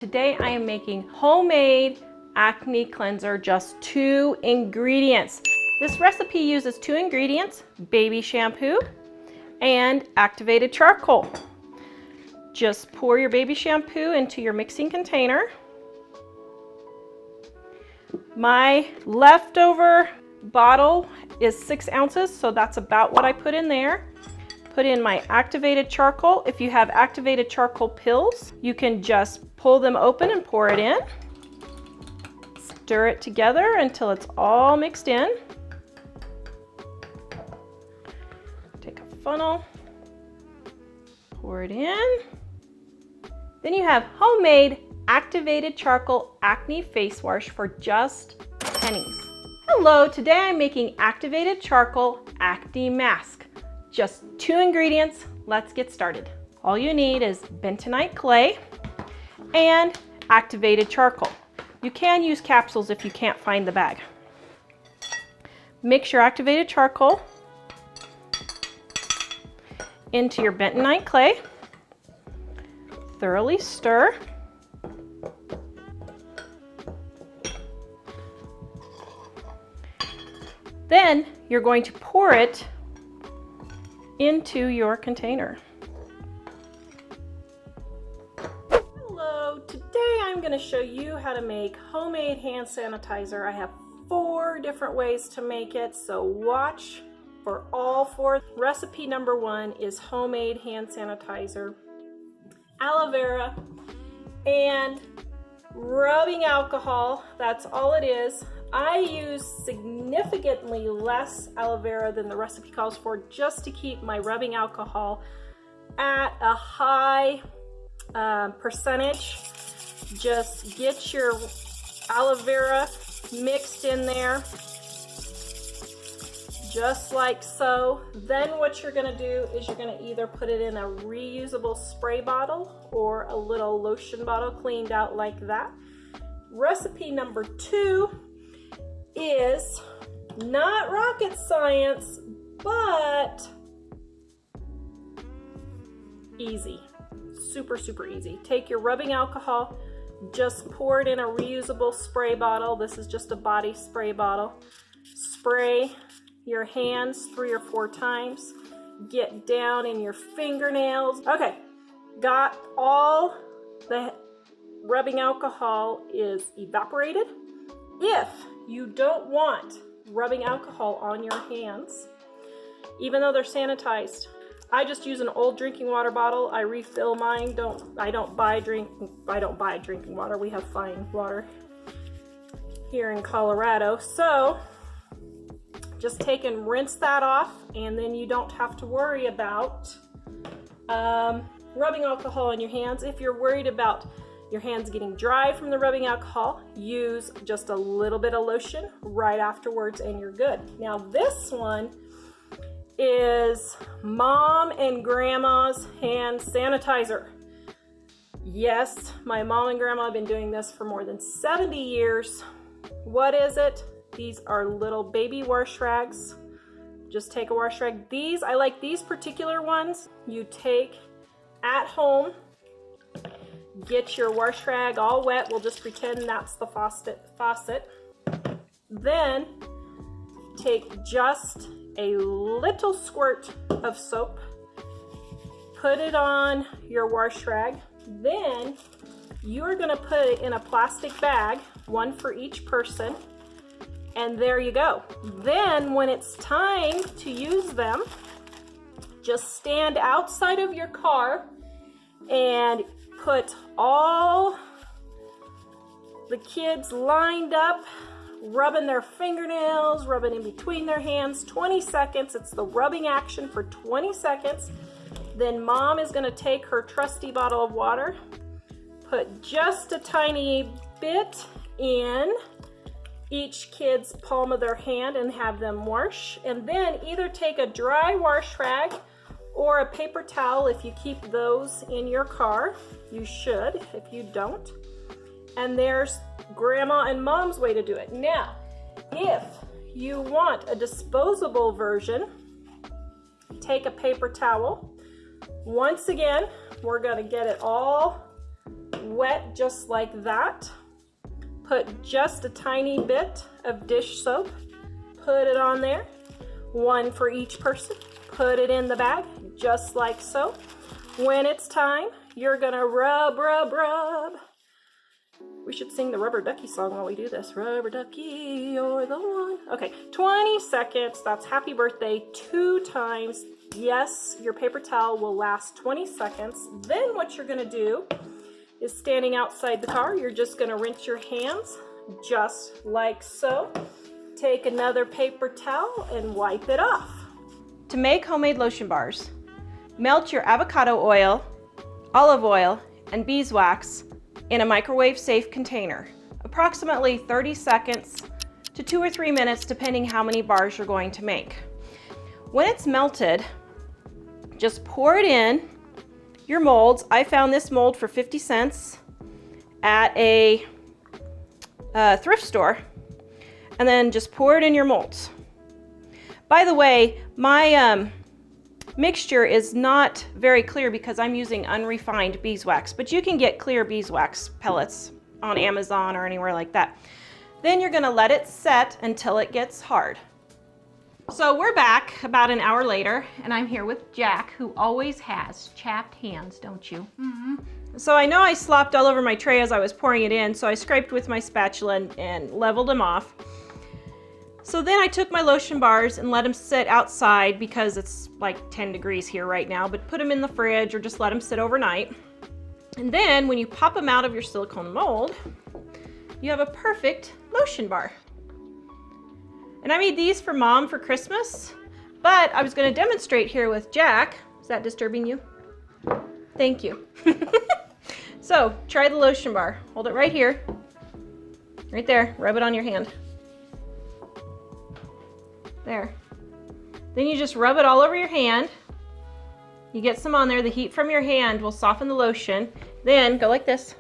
Today I am making homemade acne cleanser, just 2 ingredients. This recipe uses 2 ingredients, baby shampoo and activated charcoal. Just pour your baby shampoo into your mixing container. My leftover bottle is 6 ounces, so that's about what I put in there. Put in my activated charcoal. If you have activated charcoal pills, you can just pull them open and pour it in. Stir it together until it's all mixed in. Take a funnel, pour it in. Then you have homemade activated charcoal acne face wash for just pennies. Hello, today I'm making activated charcoal acne mask. Just 2 ingredients, let's get started. All you need is bentonite clay and activated charcoal. You can use capsules if you can't find the bag. Mix your activated charcoal into your bentonite clay. Thoroughly stir. Then you're going to pour it into your container. Hello, today I'm going to show you how to make homemade hand sanitizer. I have 4 different ways to make it, so watch for all 4. Recipe number 1 is homemade hand sanitizer, aloe vera, and rubbing alcohol. That's all it is. I use significantly less aloe vera than the recipe calls for, just to keep my rubbing alcohol at a high percentage. Just get your aloe vera mixed in there, just like so. Then what you're going to do is you're going to either put it in a reusable spray bottle or a little lotion bottle cleaned out like that. Recipe number 2 is not rocket science, but easy. Super easy. Take your rubbing alcohol, just pour it in a reusable spray bottle. This is just a body spray bottle. Spray your hands 3 or 4 times. Get down in your fingernails. Okay, got all the rubbing alcohol is evaporated. If you don't want rubbing alcohol on your hands, even though they're sanitized, I just use an old drinking water bottle. I refill mine. I don't buy drinking water. We have fine water here in Colorado. So just take and rinse that off, and then you don't have to worry about rubbing alcohol on your hands. If you're worried about your hands getting dry from the rubbing alcohol, use just a little bit of lotion right afterwards and you're good. Now this one is Mom and Grandma's hand sanitizer. Yes, my mom and grandma have been doing this for more than 70 years. What is it? These are little baby wash rags. Just take a wash rag. I like these particular ones. You take at home, get your wash rag all wet. We'll just pretend that's the faucet. Then take just a little squirt of soap, put it on your wash rag. Then you're going to put it in a plastic bag, 1 for each person, and there you go. Then when it's time to use them, just stand outside of your car and put all the kids lined up, rubbing their fingernails, rubbing in between their hands. 20 seconds. It's the rubbing action for 20 seconds. Then Mom is going to take her trusty bottle of water, put just a tiny bit in each kid's palm of their hand and have them wash. And then either take a dry wash rag or a paper towel. If you keep those in your car, you should. If you don't, and there's Grandma and Mom's way to do it. Now, if you want a disposable version, take a paper towel. Once again, we're going to get it all wet just like that. Put just a tiny bit of dish soap, put it on there, one for each person, put it in the bag just like so. When it's time, you're gonna rub, rub, rub. We should sing the Rubber Ducky song while we do this. Rubber Ducky, you're the one. Okay, 20 seconds, that's happy birthday 2 times. Yes, your paper towel will last 20 seconds. Then what you're gonna do is standing outside the car, you're just gonna rinse your hands just like so. Take another paper towel and wipe it off. To make homemade lotion bars, melt your avocado oil, olive oil, and beeswax in a microwave safe container, approximately 30 seconds to 2 or 3 minutes depending how many bars you're going to make. When it's melted, just pour it in your molds. I found this mold for 50 cents at a thrift store, and then just pour it in your molds. By the way, my mixture is not very clear because I'm using unrefined beeswax, but you can get clear beeswax pellets on Amazon or anywhere like that. Then you're gonna let it set until it gets hard. So we're back about an hour later, and I'm here with Jack, who always has chapped hands, don't you? Mm-hmm. So I know I slopped all over my tray as I was pouring it in, so I scraped with my spatula and leveled them off. So then I took my lotion bars and let them sit outside because it's like 10 degrees here right now, but put them in the fridge or just let them sit overnight. And then when you pop them out of your silicone mold, you have a perfect lotion bar. And I made these for Mom for Christmas, but I was going to demonstrate here with Jack. Is that disturbing you? Thank you. So try the lotion bar. Hold it right here. Right there. Rub it on your hand. There. Then you just rub it all over your hand. You get some on there. The heat from your hand will soften the lotion. Then go like this.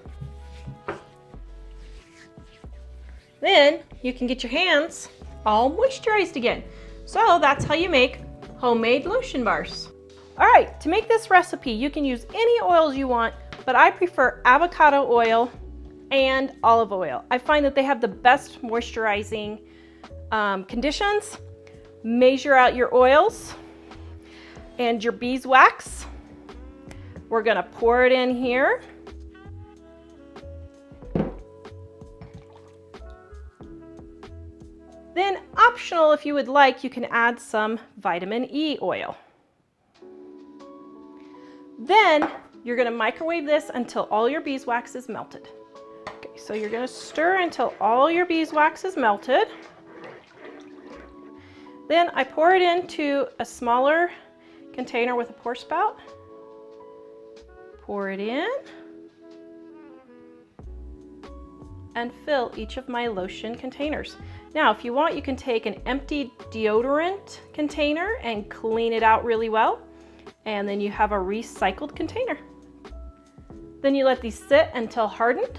Then you can get your hands all moisturized again. So that's how you make homemade lotion bars. All right, to make this recipe, you can use any oils you want, but I prefer avocado oil and olive oil. I find that they have the best moisturizing conditions. Measure out your oils and your beeswax. We're gonna pour it in here. Then optional, if you would like, you can add some vitamin E oil. Then you're gonna microwave this until all your beeswax is melted. Okay, so you're gonna stir until all your beeswax is melted. Then I pour it into a smaller container with a pour spout. Pour it in and fill each of my lotion containers. Now, if you want, you can take an empty deodorant container and clean it out really well, and then you have a recycled container. Then you let these sit until hardened.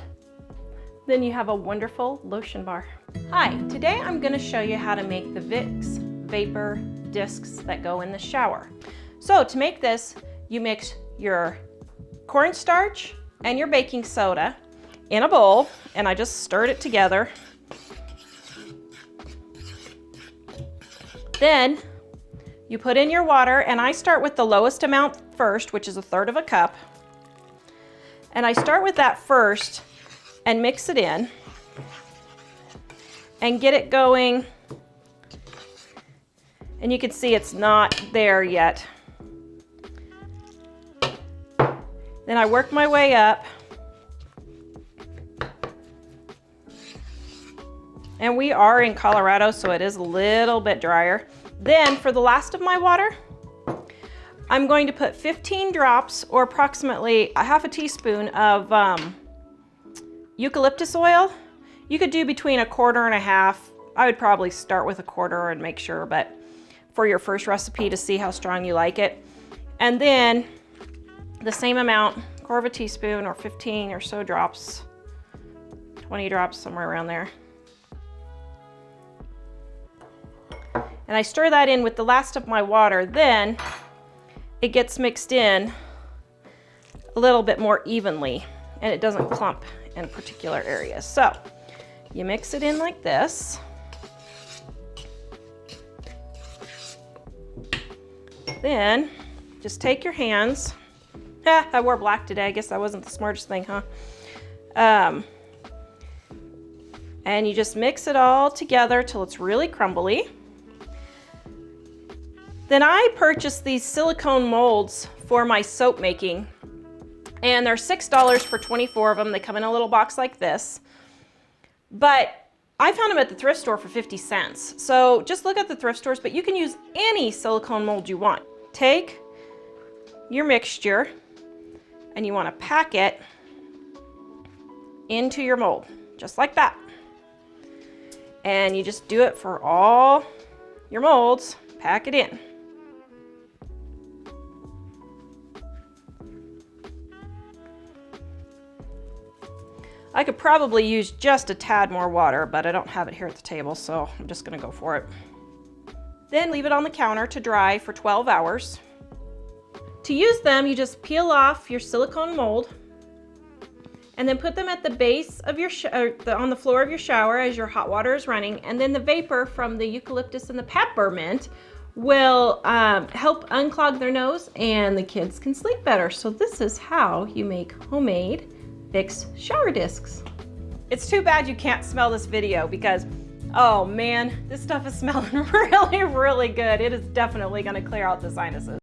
Then you have a wonderful lotion bar. Hi, today I'm going to show you how to make the Vicks Vapor discs that go in the shower. So to make this, you mix your cornstarch and your baking soda in a bowl, and I just stirred it together. Then you put in your water, and I start with the lowest amount first, which is 1/3 cup. And I start with that first and mix it in and get it going. And you can see it's not there yet. Then I work my way up. And we are in Colorado, so it is a little bit drier. Then for the last of my water, I'm going to put 15 drops or approximately a 1/2 teaspoon of eucalyptus oil. You could do between 1/4 and 1/2. I would probably start with 1/4 and make sure, but for your first recipe to see how strong you like it. And then the same amount, 1/4 teaspoon or 15 or so drops, 20 drops, somewhere around there. And I stir that in with the last of my water. Then it gets mixed in a little bit more evenly. and it doesn't clump in particular areas. So you mix it in like this. Then just take your hands. I wore black today. I guess that wasn't the smartest thing, huh? And you just mix it all together till it's really crumbly. Then I purchased these silicone molds for my soap making, and they're $6 for 24 of them. They come in a little box like this, but I found them at the thrift store for 50 cents. So just look at the thrift stores, but you can use any silicone mold you want. Take your mixture and you want to pack it into your mold, just like that. And you just do it for all your molds, pack it in. I could probably use just a tad more water, but I don't have it here at the table, so I'm just gonna go for it. Then leave it on the counter to dry for 12 hours. To use them, you just peel off your silicone mold and then put them at the base of your, on the floor of your shower as your hot water is running, and then the vapor from the eucalyptus and the peppermint will help unclog their nose and the kids can sleep better. So this is how you make homemade Vicks shower discs. It's too bad you can't smell this video because, oh man, this stuff is smelling really, really good. It is definitely gonna clear out the sinuses.